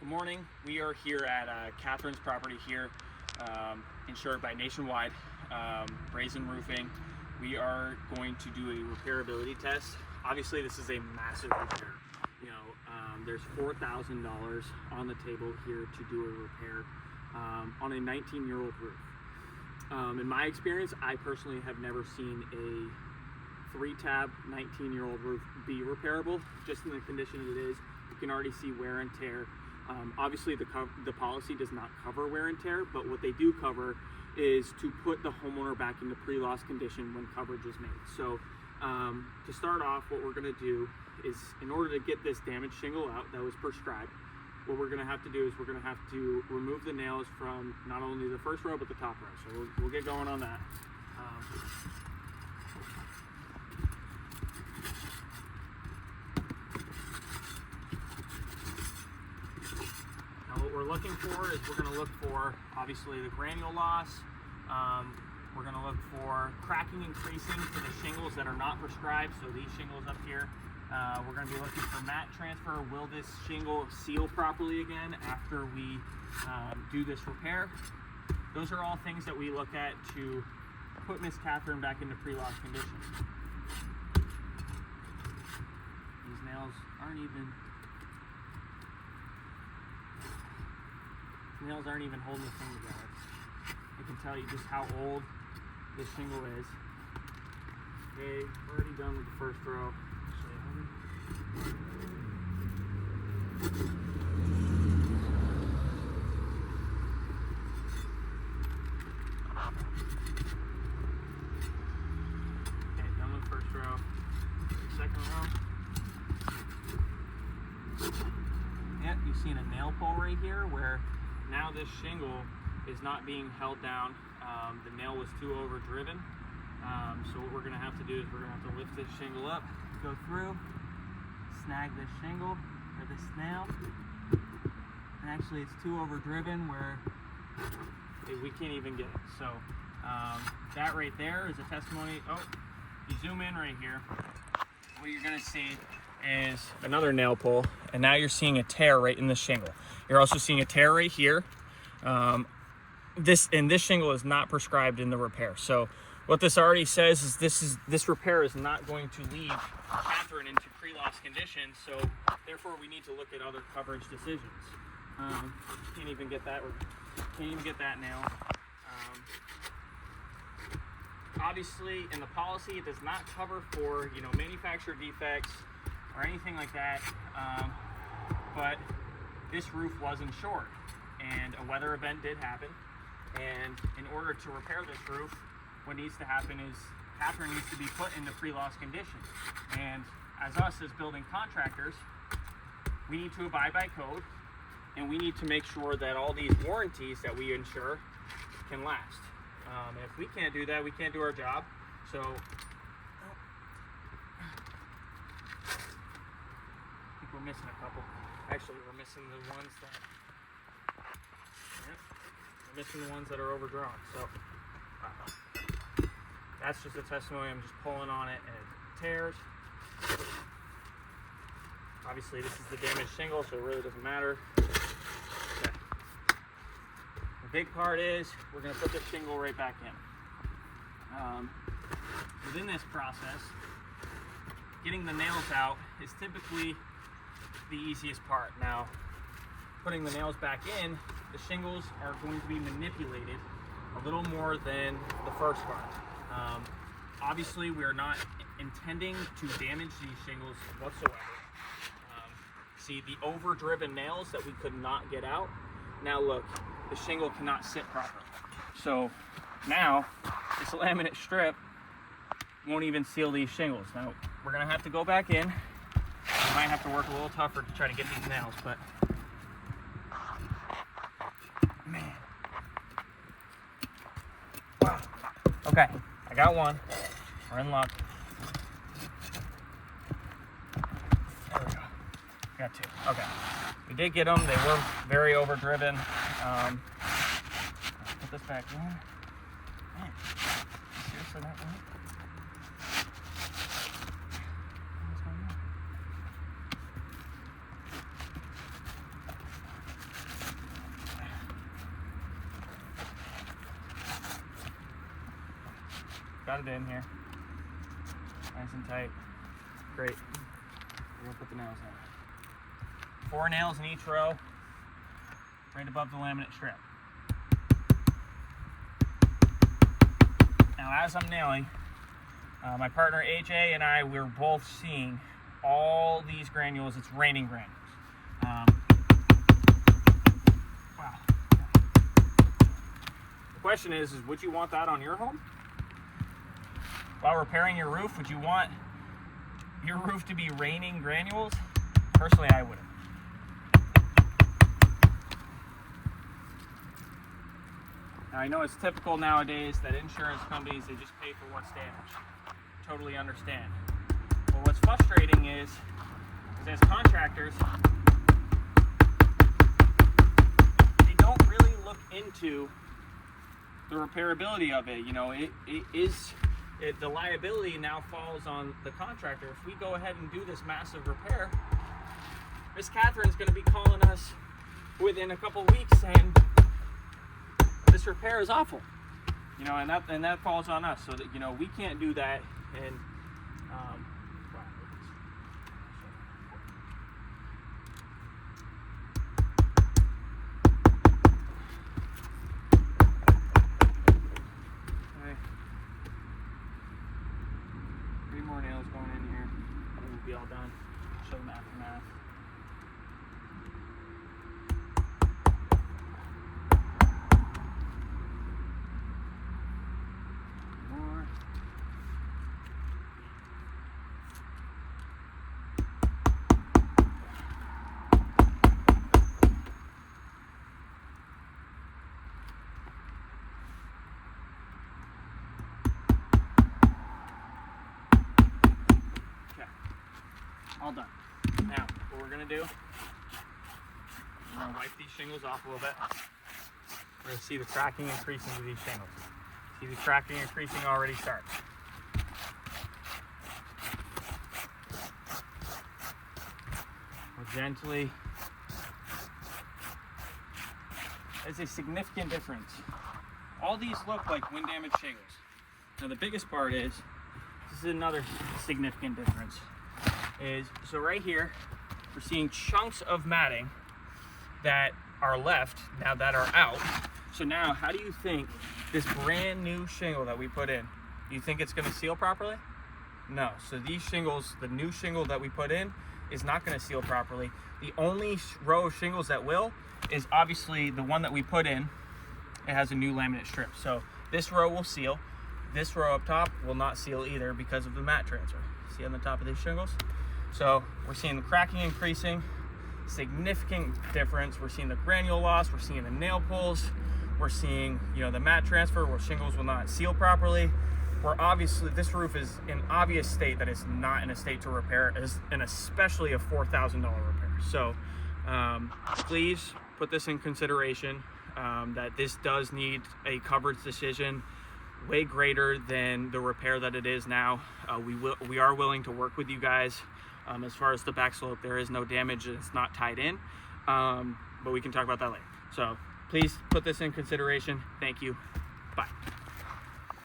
morning. We are here at Kathrine's property here, insured by Nationwide, Brazen Roofing. We are going to do a repairability test. Obviously, this is a massive repair. There's $4,000 on the table here to do a repair on a 19-year-old roof. In my experience, I personally have never seen a 3-tab 19-year-old roof be repairable. Just in the condition it is, you can already see wear and tear. Obviously, the policy does not cover wear and tear, but what they do cover is to put the homeowner back into pre-loss condition when coverage is made. So to start off, what we're going to do is, in order to get this damaged shingle out that was prescribed, what we're going to have to do is we're going to have to remove the nails from not only the first row but the top row. So we'll get going on that. Now what we're looking for is we're going to look for obviously the granule loss. We're going to look for cracking and creasing to the shingles that are not prescribed, so these shingles up here. We're going to be looking for mat transfer. Will this shingle seal properly again after we do this repair? Those are all things that we look at to put Miss Kathrine back into pre-loss condition. These nails aren't even holding the thing together. I can tell you just how old this shingle is. Okay, already done with the first row. Okay, done with the first row. Second row. Yep, you've seen a nail pull right here where now this shingle is not being held down. The nail was too overdriven. So what we're going to have to do is we're going to have to lift this shingle up, go through, snag this shingle or this nail. And actually it's too overdriven where we can't even get it. So that right there is a testimony. Oh, you zoom in right here, what you're going to see is another nail pull, and now you're seeing a tear right in the shingle. You're also seeing a tear right here. This shingle is not prescribed in the repair. So what this already says is this repair is not going to leave Kathrine into pre-loss condition. So therefore, we need to look at other coverage decisions. Can't even get that nail. Obviously, in the policy, it does not cover for manufacturer defects or anything like that. But this roof was insured, and a weather event did happen. And in order to repair this roof, what needs to happen is Kathrine needs to be put into pre-loss condition. And as us as building contractors, we need to abide by code, and we need to make sure that all these warranties that we insure can last. And if we can't do that, we can't do our job. So I think we're missing a couple. Actually, we're missing the ones that are overdrawn. So that's just a testimony. I'm just pulling on it and it tears. Obviously, this is the damaged shingle, so it really doesn't matter. Okay. The big part is we're going to put the shingle right back in. Within this process, getting the nails out is typically the easiest part. Now, putting the nails back in, the shingles are going to be manipulated a little more than the first part. Obviously, we are not intending to damage these shingles whatsoever. See the overdriven nails that we could not get out. Now look, the shingle cannot sit properly. So now this laminate strip won't even seal these shingles. Now we're gonna have to go back in. We might have to work a little tougher to try to get these nails, but man. Wow. Okay, I got one. We're in luck. There we go. Got two. Okay. We did get them. They were very overdriven. Put this back in. Man, seriously not right? What's going on? got it in here. Nice and tight. Great. We're gonna put the nails in. 4 nails in each row, right above the laminate strip. Now as I'm nailing, my partner AJ and I, we're both seeing all these granules. It's raining granules. Wow. The question is would you want that on your home? While repairing your roof, would you want your roof to be raining granules? Personally, I wouldn't. Now, I know it's typical nowadays that insurance companies, they just pay for what's damaged. Totally understand. But what's frustrating is as contractors, they don't really look into the repairability of it. You know, the liability now falls on the contractor. If we go ahead and do this massive repair, Miss Katherine's going to be calling us within a couple weeks saying this repair is awful. You know, and that falls on us. So that, you know, we can't do that. And more nails going in here, and we'll be all done. Show them aftermath. More. All done. Now, what we're gonna do, we're gonna wipe these shingles off a little bit. We're gonna see the cracking increasing with these shingles. See the cracking increasing already start. We'll gently. There's a significant difference. All these look like wind damaged shingles. Now the biggest part is, this is another significant difference. So right here, we're seeing chunks of matting that are left now that are out. So now, how do you think this brand new shingle that we put in, do you think it's gonna seal properly? No, so these shingles, the new shingle that we put in is not gonna seal properly. The only row of shingles that will is obviously the one that we put in. It has a new laminate strip. So this row will seal. This row up top will not seal either because of the mat transfer. See on the top of these shingles? So we're seeing the cracking increasing, significant difference. We're seeing the granule loss, we're seeing the nail pulls, we're seeing, you know, the mat transfer where shingles will not seal properly. We're obviously, this roof is in obvious state that it's not in a state to repair, and especially a $4,000 repair. So please put this in consideration, that this does need a coverage decision way greater than the repair that it is now. We are willing to work with you guys. As far as the back slope, there is no damage, it's not tied in, but we can talk about that later. So please put this in consideration. Thank you. Bye.